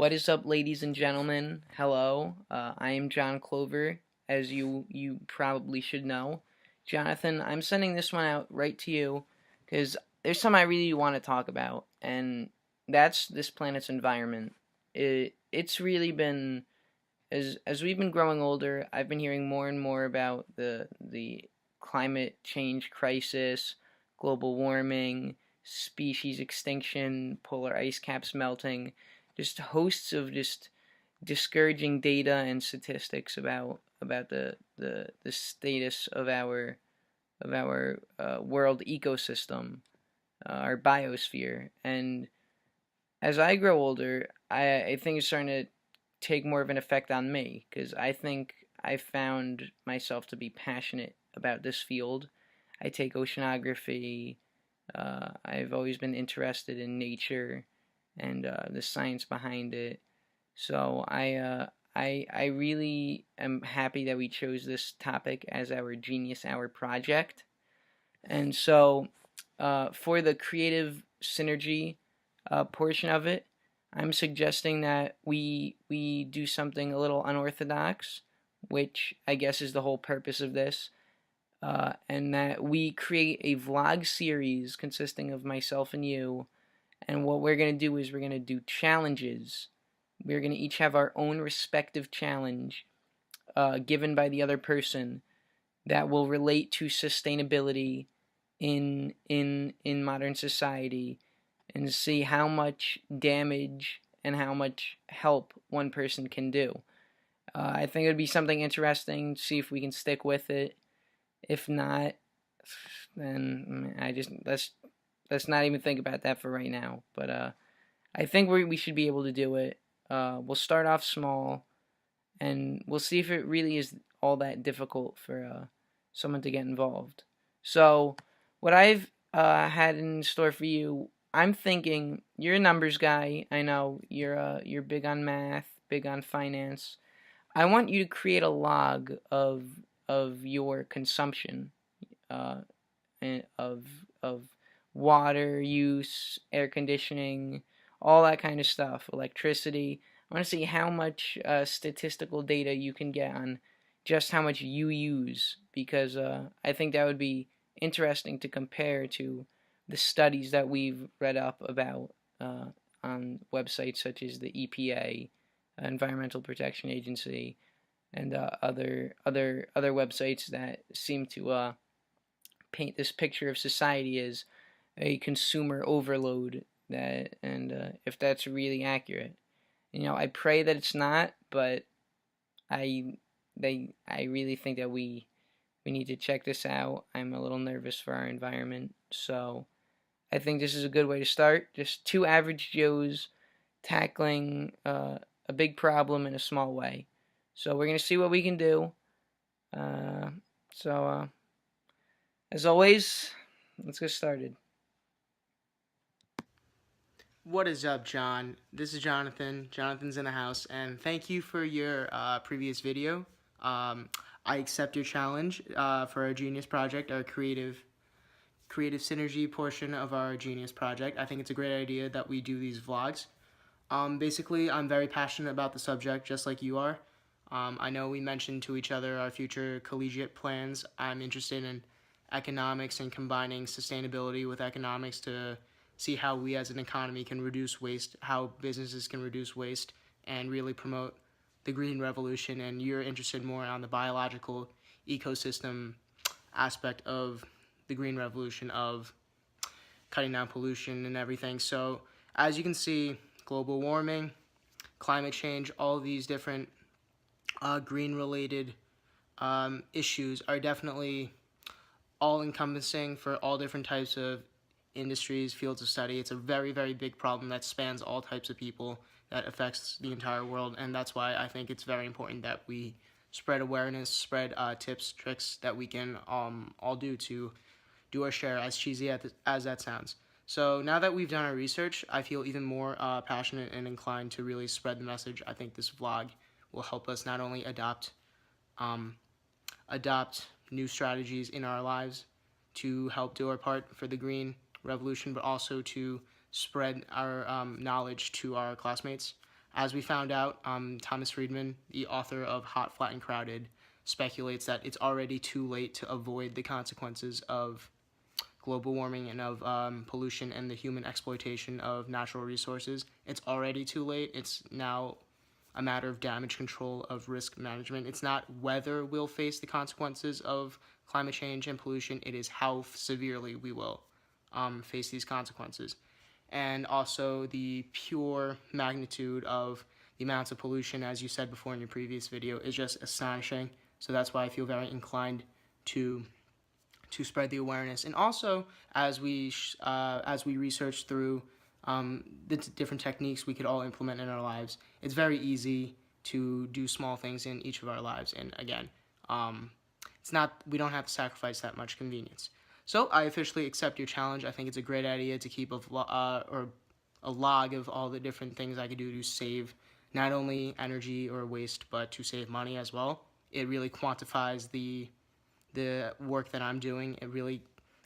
What is up, ladies and gentlemen? Hello, I am John Clover, as you probably should know. Jonathan, I'm sending this one out right to you because there's something I really want to talk about, and that's this planet's environment. It's really been as we've been growing older, I've been hearing more and more about the climate change crisis, global warming, species extinction, polar ice caps melting, just hosts of just discouraging data and statistics about the status of our world ecosystem, our biosphere. And as I grow older, I think it's starting to take more of an effect on me because I think I found myself to be passionate about this field. I take oceanography. I've always been interested in nature and the science behind it. So I really am happy that we chose this topic as our Genius Hour project. And so for the creative synergy portion of it, I'm suggesting that we do something a little unorthodox, which I guess is the whole purpose of this, and that we create a vlog series consisting of myself and you. And what we're going to do is we're going to do challenges. We're going to each have our own respective challenge given by the other person that will relate to sustainability in modern society, and see how much damage and how much help one person can do. I think it would be something interesting to see if we can stick with it. If not, then let's not even think about that for right now. But I think we should be able to do it. We'll start off small, and we'll see if it really is all that difficult for someone to get involved. So, what I've had in store for you, I'm thinking you're a numbers guy. I know you're big on math, big on finance. I want you to create a log of your consumption, uh, of water use, air conditioning, all that kind of stuff, electricity. I want to see how much statistical data you can get on just how much you use, because I think that would be interesting to compare to the studies that we've read up about on websites such as the EPA, Environmental Protection Agency, and other websites that seem to paint this picture of society as a consumer overload. That and if that's really accurate, I pray that it's not, but I I really think that we need to check this out. I'm a little nervous for our environment, so I think this is a good way to start. Just two average Joes tackling a big problem in a small way. So we're gonna see what we can do. Uh, so as always, let's get started. What is up, John? This is Jonathan. Jonathan's in the house, and thank you for your previous video. Um, I accept your challenge for our Genius project, our creative synergy portion of our Genius project. I think it's a great idea that we do these vlogs. Basically, I'm very passionate about the subject, just like you are. I know we mentioned to each other our future collegiate plans. I'm interested in economics and combining sustainability with economics to see how we as an economy can reduce waste, how businesses can reduce waste, and really promote the green revolution. And you're interested more on the biological ecosystem aspect of the green revolution, of cutting down pollution and everything. So as you can see, global warming, climate change, all these different green related issues are definitely all encompassing for all different types of industries, fields of study. It's a very, very big problem that spans all types of people, that affects the entire world. And that's why I think it's very important that we spread awareness, spread tips, tricks that we can all do to our share, as cheesy as that sounds. So now that we've done our research, I feel even more passionate and inclined to really spread the message. I think this vlog will help us not only um, adopt new strategies in our lives to help do our part for the green revolution, but also to spread our knowledge to our classmates. As we found out, Thomas Friedman, the author of Hot, Flat, and Crowded, speculates that it's already too late to avoid the consequences of global warming and of pollution and the human exploitation of natural resources. It's already too late. It's now a matter of damage control, of risk management. It's not whether we'll face the consequences of climate change and pollution, it is how severely we will face these consequences. And also the pure magnitude of the amounts of pollution, as you said before in your previous video, is just astonishing. So that's why I feel very inclined to spread the awareness. And also, as we research through the different techniques we could all implement in our lives, it's very easy to do small things in each of our lives. And again, we don't have to sacrifice that much convenience. So I officially accept your challenge. I think it's a great idea to keep a log of all the different things I could do to save not only energy or waste, but to save money as well. It really quantifies the work that I'm doing.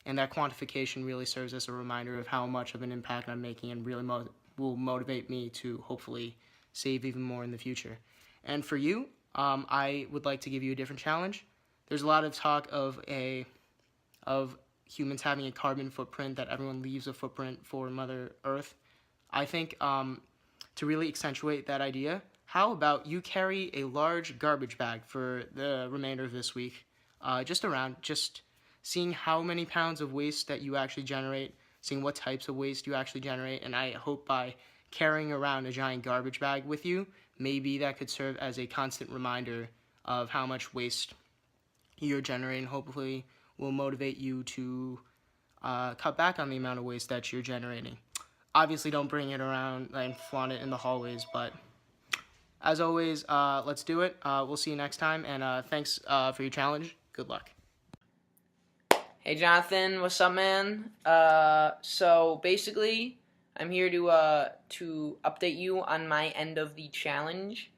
And that quantification really serves as a reminder of how much of an impact I'm making, and really will motivate me to hopefully save even more in the future. And for you, I would like to give you a different challenge. There's a lot of talk of humans having a carbon footprint, that everyone leaves a footprint for Mother Earth. I think to really accentuate that idea, how about you carry a large garbage bag for the remainder of this week, just seeing how many pounds of waste that you actually generate, seeing what types of waste you actually generate, and I hope by carrying around a giant garbage bag with you, maybe that could serve as a constant reminder of how much waste you're generating. Hopefully will motivate you to cut back on the amount of waste that you're generating. Obviously, don't bring it around and flaunt it in the hallways, but as always, let's do it. We'll see you next time, and thanks for your challenge. Good luck. Hey Jonathan, what's up, man? So basically, I'm here to update you on my end of the challenge.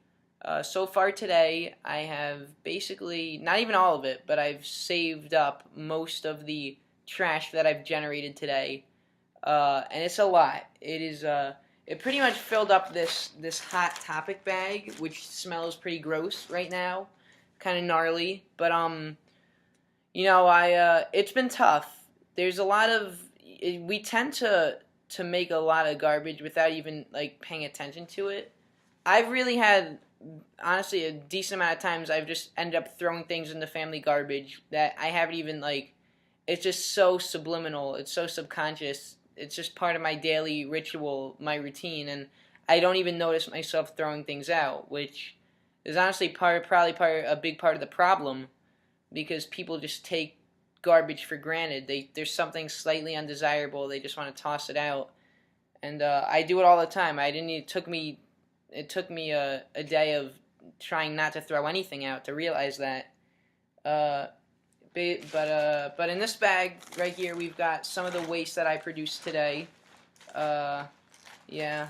So far today, I have basically, not even all of it, but I've saved up most of the trash that I've generated today, and it's a lot. It pretty much filled up this Hot Topic bag, which smells pretty gross right now, kind of gnarly, but it's been tough. There's a lot of, we tend to make a lot of garbage without even paying attention to it. I've really had, honestly, a decent amount of times I've just ended up throwing things in the family garbage that I haven't even it's just so subliminal, it's so subconscious, it's just part of my daily ritual, my routine, and I don't even notice myself throwing things out, which is honestly probably a big part of the problem, because people just take garbage for granted. There's something slightly undesirable, they just want to toss it out, and I do it all the time. It took me a day of trying not to throw anything out to realize that. But in this bag right here, we've got some of the waste that I produced today. Yeah.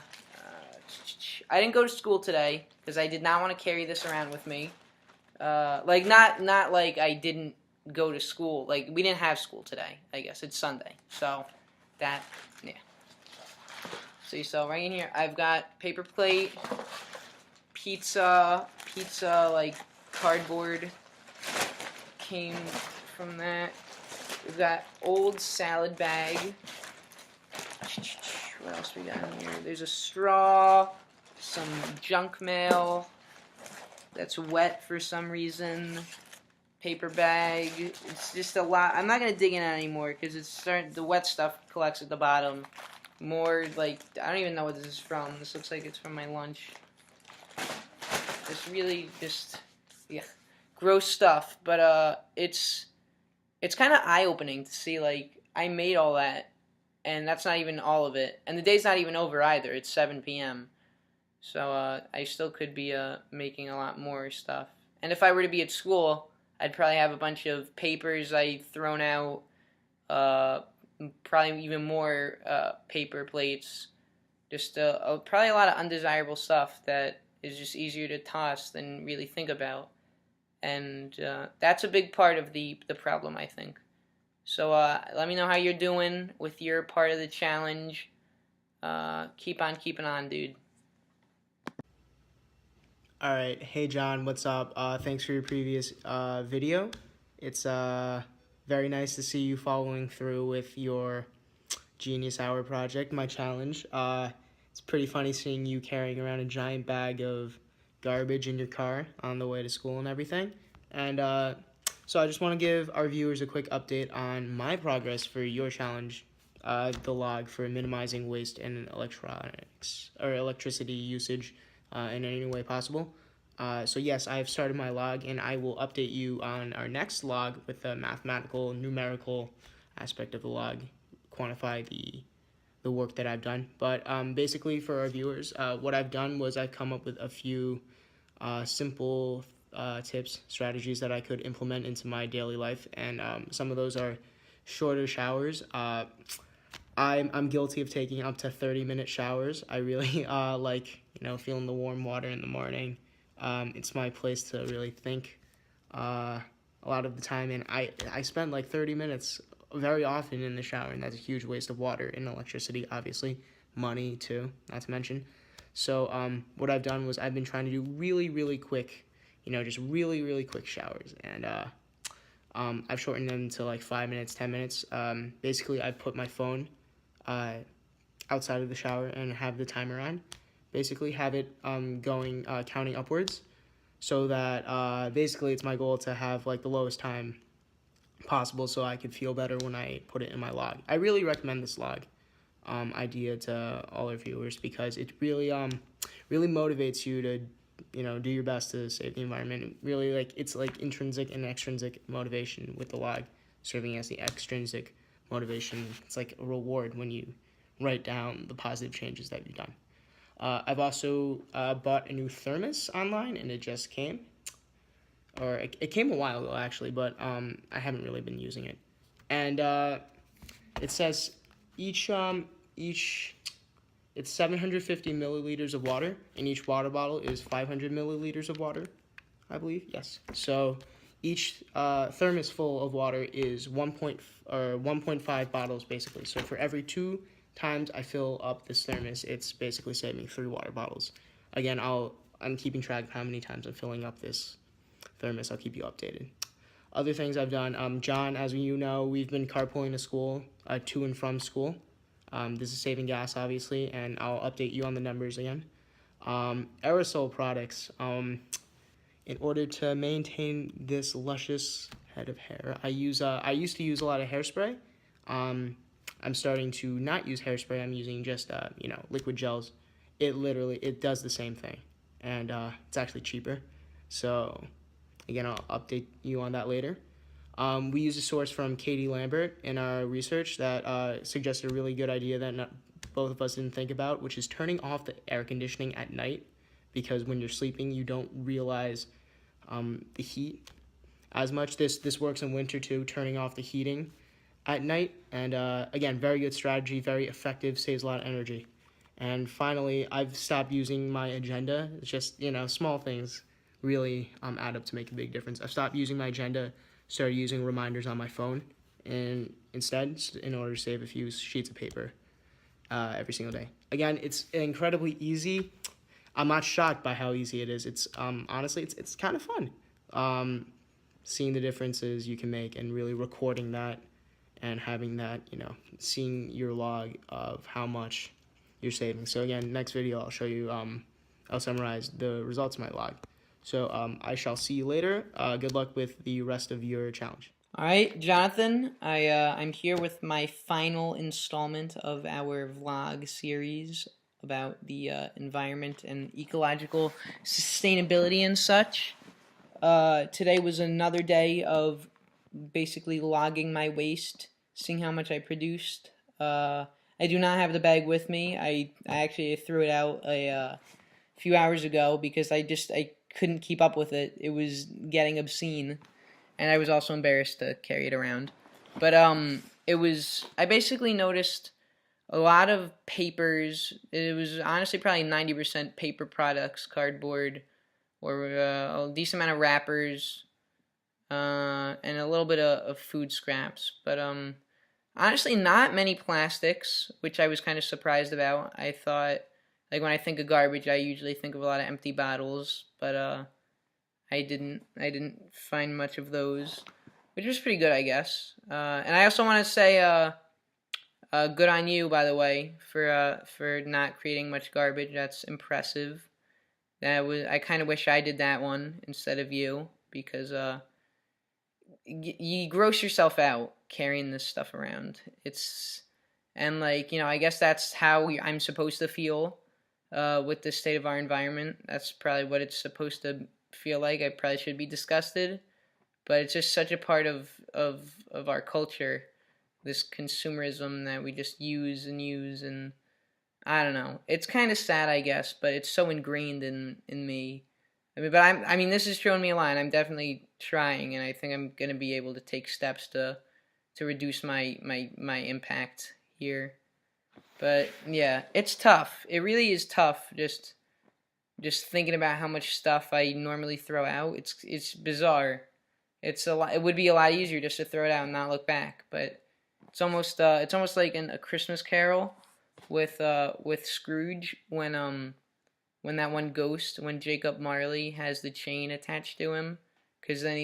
I didn't go to school today because I did not want to carry this around with me. Not like I didn't go to school. Like, we didn't have school today, I guess. It's Sunday. So, yeah. So right in here, I've got paper plate, pizza, cardboard came from that. We've got old salad bag. What else we got in here? There's a straw, some junk mail that's wet for some reason, paper bag. It's just a lot. I'm not going to dig in it anymore because the wet stuff collects at the bottom. More I don't even know what this is from. This looks like it's from my lunch. It's really just, gross stuff. But it's kind of eye-opening to see, I made all that, and that's not even all of it. And the day's not even over either. It's 7 p.m. So I still could be making a lot more stuff. And if I were to be at school, I'd probably have a bunch of papers I've thrown out, probably even more paper plates, just probably a lot of undesirable stuff that is just easier to toss than really think about, and that's a big part of the problem, I think. So let me know how you're doing with your part of the challenge. Keep on keeping on, dude. All right. Hey, John, what's up? Thanks for your previous video. It's very nice to see you following through with your Genius Hour project, my challenge. It's pretty funny seeing you carrying around a giant bag of garbage in your car on the way to school and everything. And so I just want to give our viewers a quick update on my progress for your challenge, the log for minimizing waste in electronics or electricity usage in any way possible. So yes, I have started my log, and I will update you on our next log with the mathematical, numerical aspect of the log, quantify the work that I've done. But basically, for our viewers, what I've done was I've come up with a few simple tips, strategies that I could implement into my daily life, and some of those are shorter showers. I'm guilty of taking up to 30-minute showers. I really like feeling the warm water in the morning. It's my place to really think a lot of the time, and I spend like 30 minutes very often in the shower, and that's a huge waste of water and electricity, obviously, money too, not to mention. So what I've done was I've been trying to do really, really quick, just really, really quick showers, and I've shortened them to like 5 minutes, 10 minutes. Basically, I put my phone outside of the shower and have the timer on. Basically, have it going counting upwards, so that basically it's my goal to have like the lowest time possible, so I could feel better when I put it in my log. I really recommend this log idea to all our viewers because it really really motivates you to do your best to save the environment. It really it's like intrinsic and extrinsic motivation with the log serving as the extrinsic motivation. It's like a reward when you write down the positive changes that you've done. I've also bought a new thermos online, and it just came. Or it came a while ago, actually, but I haven't really been using it. And it says each it's 750 milliliters of water, and each water bottle is 500 milliliters of water, I believe. Yes. So each thermos full of water is 1.5 bottles, basically. So for every 2 times I fill up this thermos, it's basically saving 3 water bottles. Again, I'm keeping track of how many times I'm filling up this thermos. I'll keep you updated. Other things I've done, John, as you know, we've been carpooling to school, to and from school. This is saving gas, obviously, and I'll update you on the numbers again. Aerosol products. In order to maintain this luscious head of hair, I used to use a lot of hairspray. I'm starting to not use hairspray. I'm using just liquid gels. It does the same thing, and it's actually cheaper. So again, I'll update you on that later. We used a source from Katie Lambert in our research that suggested a really good idea that both of us didn't think about, which is turning off the air conditioning at night, because when you're sleeping, you don't realize the heat as much. This works in winter too, turning off the heating at night. And again, very good strategy, very effective, saves a lot of energy. And finally, I've stopped using my agenda. It's just, small things really add up to make a big difference. I've stopped using my agenda, started using reminders on my phone, and instead, in order to save a few sheets of paper every single day. Again, it's incredibly easy. I'm not shocked by how easy it is. It's honestly, it's kind of fun. Seeing the differences you can make and really recording that and having that, seeing your log of how much you're saving. So again, next video I'll show you, I'll summarize the results of my log. So I shall see you later. Good luck with the rest of your challenge. All right, Jonathan, I'm here with my final installment of our vlog series about the environment and ecological sustainability and such. Today was another day of basically logging my waste, seeing how much I produced. I do not have the bag with me. I actually threw it out a few hours ago because I couldn't keep up with it. It was getting obscene, and I was also embarrassed to carry it around. But I basically noticed a lot of papers. It was honestly probably 90% paper products, cardboard, or a decent amount of wrappers, and a little bit of food scraps. But honestly, not many plastics, which I was kind of surprised about. I thought Like when I think of garbage, I usually think of a lot of empty bottles, but I didn't find much of those, which was pretty good, I guess. And I also want to say good on you, by the way, for not creating much garbage. That's impressive. I kind of wish I did that one instead of you, because you gross yourself out carrying this stuff around. And like, I guess that's how I'm supposed to feel with the state of our environment. That's probably what it's supposed to feel like. I probably should be disgusted, but it's just such a part of our culture, this consumerism that we just use and use. And I don't know. It's kind of sad, I guess, but it's so ingrained in me. I mean, this is showing me a lot. I'm definitely trying, and I think I'm gonna be able to take steps to reduce my impact here. But yeah, it's tough. It really is tough. Just thinking about how much stuff I normally throw out. It's bizarre. It's a lot. It would be a lot easier just to throw it out and not look back. But it's almost like in A Christmas Carol with Scrooge when that one ghost, when Jacob Marley has the chain attached to him, because then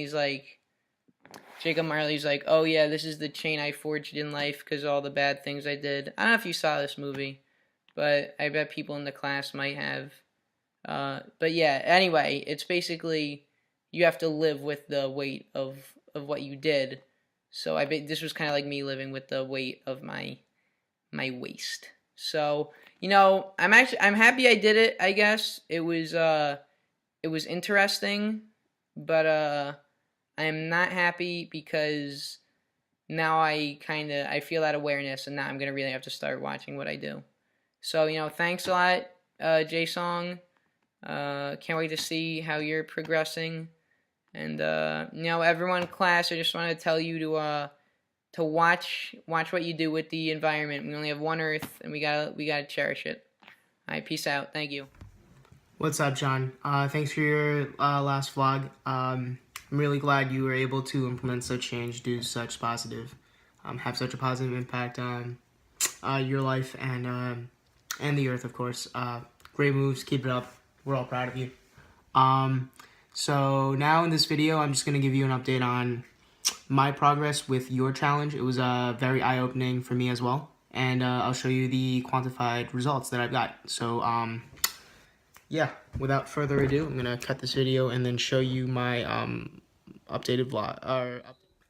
Jacob Marley's like, oh yeah, this is the chain I forged in life because all the bad things I did. I don't know if you saw this movie, but I bet people in the class might have. But yeah, anyway, it's basically you have to live with the weight of what you did. So I bet this was kind of like me living with the weight of my waste. So, I'm happy I did it, I guess. It was interesting, but I am not happy because now I feel that awareness, and now I'm going to really have to start watching what I do. So, thanks a lot, Jay-Song. Can't wait to see how you're progressing. And everyone in class, I just want to tell you to watch what you do with the environment. We only have one Earth, and we gotta cherish it. All right, peace out. Thank you. What's up, John? Thanks for your last vlog. I'm really glad you were able to implement such change, do such positive, have such a positive impact on your life and the Earth, of course. Great moves. Keep it up. We're all proud of you. So now in this video, I'm just going to give you an update on my progress with your challenge. It was very eye-opening for me as well. And I'll show you the quantified results that I've got. So, yeah, without further ado, I'm going to cut this video and then show you my updated vlog.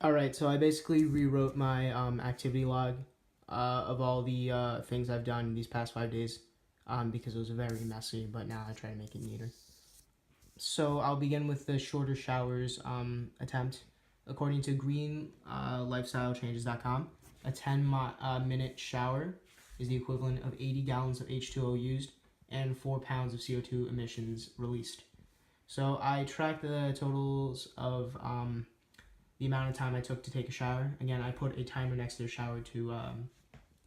Alright, so I basically rewrote my activity log of all the things I've done these past 5 days because it was very messy, but now I try to make it neater. So I'll begin with the shorter showers attempt. According to greenlifestylechanges.com, a 10-minute shower is the equivalent of 80 gallons of H2O used and 4 pounds of CO2 emissions released. So I tracked the totals of the amount of time I took to take a shower. Again, I put a timer next to the shower to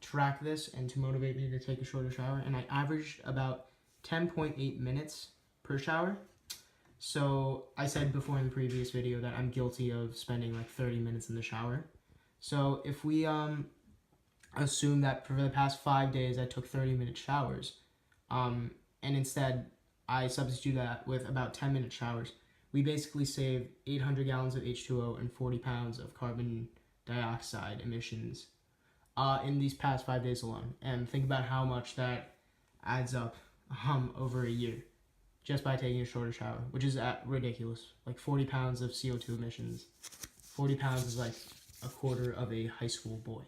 track this and to motivate me to take a shorter shower. And I averaged about 10.8 minutes per shower. So I said before in the previous video that I'm guilty of spending like 30 minutes in the shower. So if we assume that for the past 5 days I took 30-minute showers, and instead I substitute that with about 10-minute showers, we basically saved 800 gallons of H2O and 40 pounds of carbon dioxide emissions in these past 5 days alone. And think about how much that adds up over a year just by taking a shorter shower, which is ridiculous. Like 40 pounds of CO2 emissions. 40 pounds is like a quarter of a high school boy,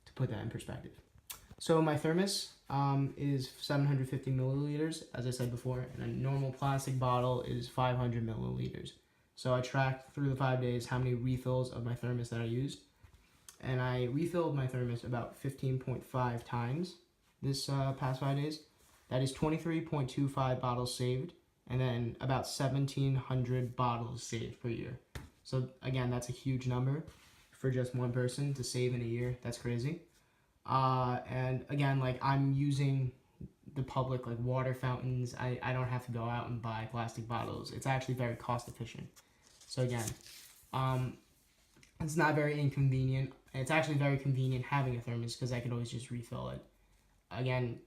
to put that in perspective. So my thermos is 750 milliliters, as I said before, and a normal plastic bottle is 500 milliliters. So I tracked through the 5 days how many refills of my thermos that I used, and I refilled my thermos about 15.5 times this past 5 days. That is 23.25 bottles saved, and then about 1,700 bottles saved per year. So again, that's a huge number for just one person to save in a year. That's crazy. And again, like I'm using the public like water fountains. I don't have to go out and buy plastic bottles. It's actually very cost efficient. So again, it's not very inconvenient. It's actually very convenient having a thermos because I could always just refill it. Again,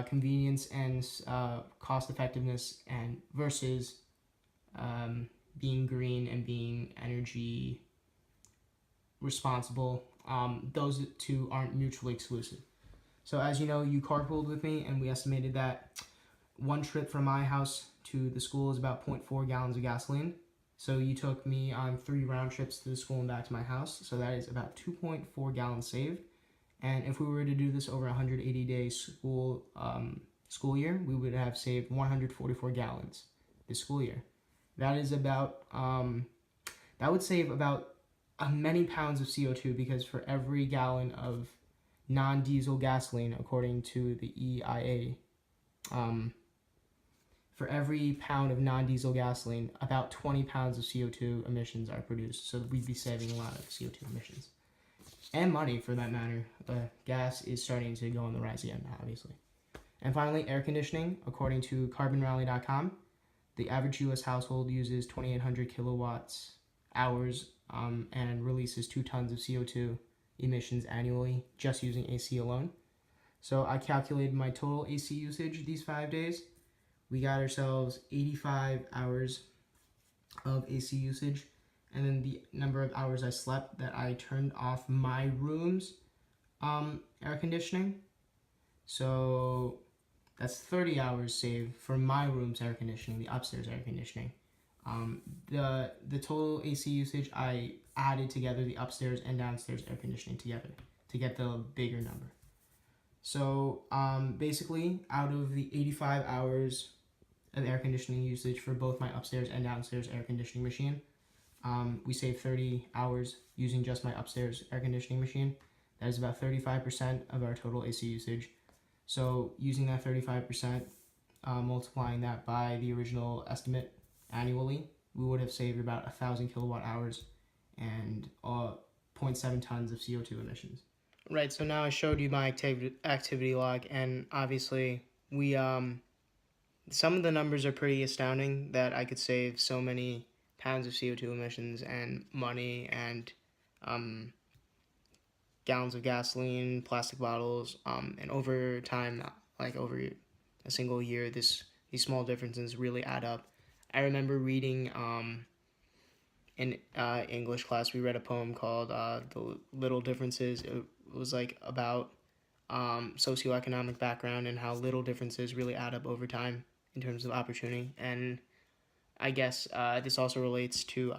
convenience and cost effectiveness and versus being green and being energy responsible. Those two aren't mutually exclusive. So as you know, you carpooled with me, and we estimated that one trip from my house to the school is about 0.4 gallons of gasoline. So you took me on 3 round trips to the school and back to my house. So that is about 2.4 gallons saved. And if we were to do this over a 180-day school year, we would have saved 144 gallons this school year. That is about, that would save about many pounds of CO2, because for every gallon of non-diesel gasoline, according to the EIA, for every pound of non-diesel gasoline, about 20 pounds of CO2 emissions are produced. So we'd be saving a lot of CO2 emissions. And money, for that matter. Gas is starting to go on the rise again, obviously. And finally, air conditioning. According to carbonrally.com, the average U.S. household uses 2,800 kilowatts hours and releases 2 tons of CO2 emissions annually just using AC alone. So I calculated my total AC usage these 5 days. We got ourselves 85 hours of AC usage, and then the number of hours I slept that I turned off my room's air conditioning. So that's 30 hours saved for my room's air conditioning, the upstairs air conditioning. The total AC usage, I added together the upstairs and downstairs air conditioning together to get the bigger number. So basically, out of the 85 hours of air conditioning usage for both my upstairs and downstairs air conditioning machine, we saved 30 hours using just my upstairs air conditioning machine. That is about 35% of our total AC usage. So using that 35%, multiplying that by the original estimate annually, we would have saved about 1,000 kilowatt hours and 0.7 tons of CO2 emissions. Right, so now I showed you my activity log, and obviously we some of the numbers are pretty astounding, that I could save so many pounds of CO2 emissions and money and gallons of gasoline, plastic bottles, and over time, like over a single year, these small differences really add up. I remember reading in English class, we read a poem called The Little Differences. It was like about socioeconomic background and how little differences really add up over time in terms of opportunity. And I guess this also relates to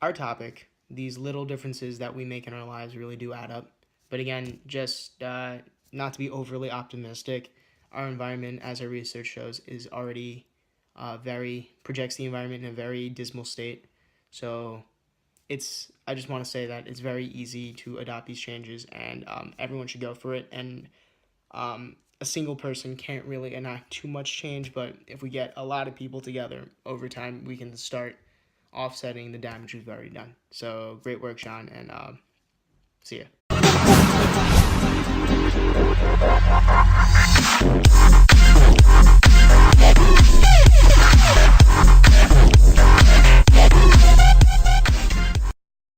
our topic. These little differences that we make in our lives really do add up. But again, just not to be overly optimistic, our environment, as our research shows, is already projects the environment in a very dismal state. So I just want to say that it's very easy to adopt these changes, and everyone should go for it. And a single person can't really enact too much change, but if we get a lot of people together over time, we can start offsetting the damage we've already done. So great work, Sean, and see ya.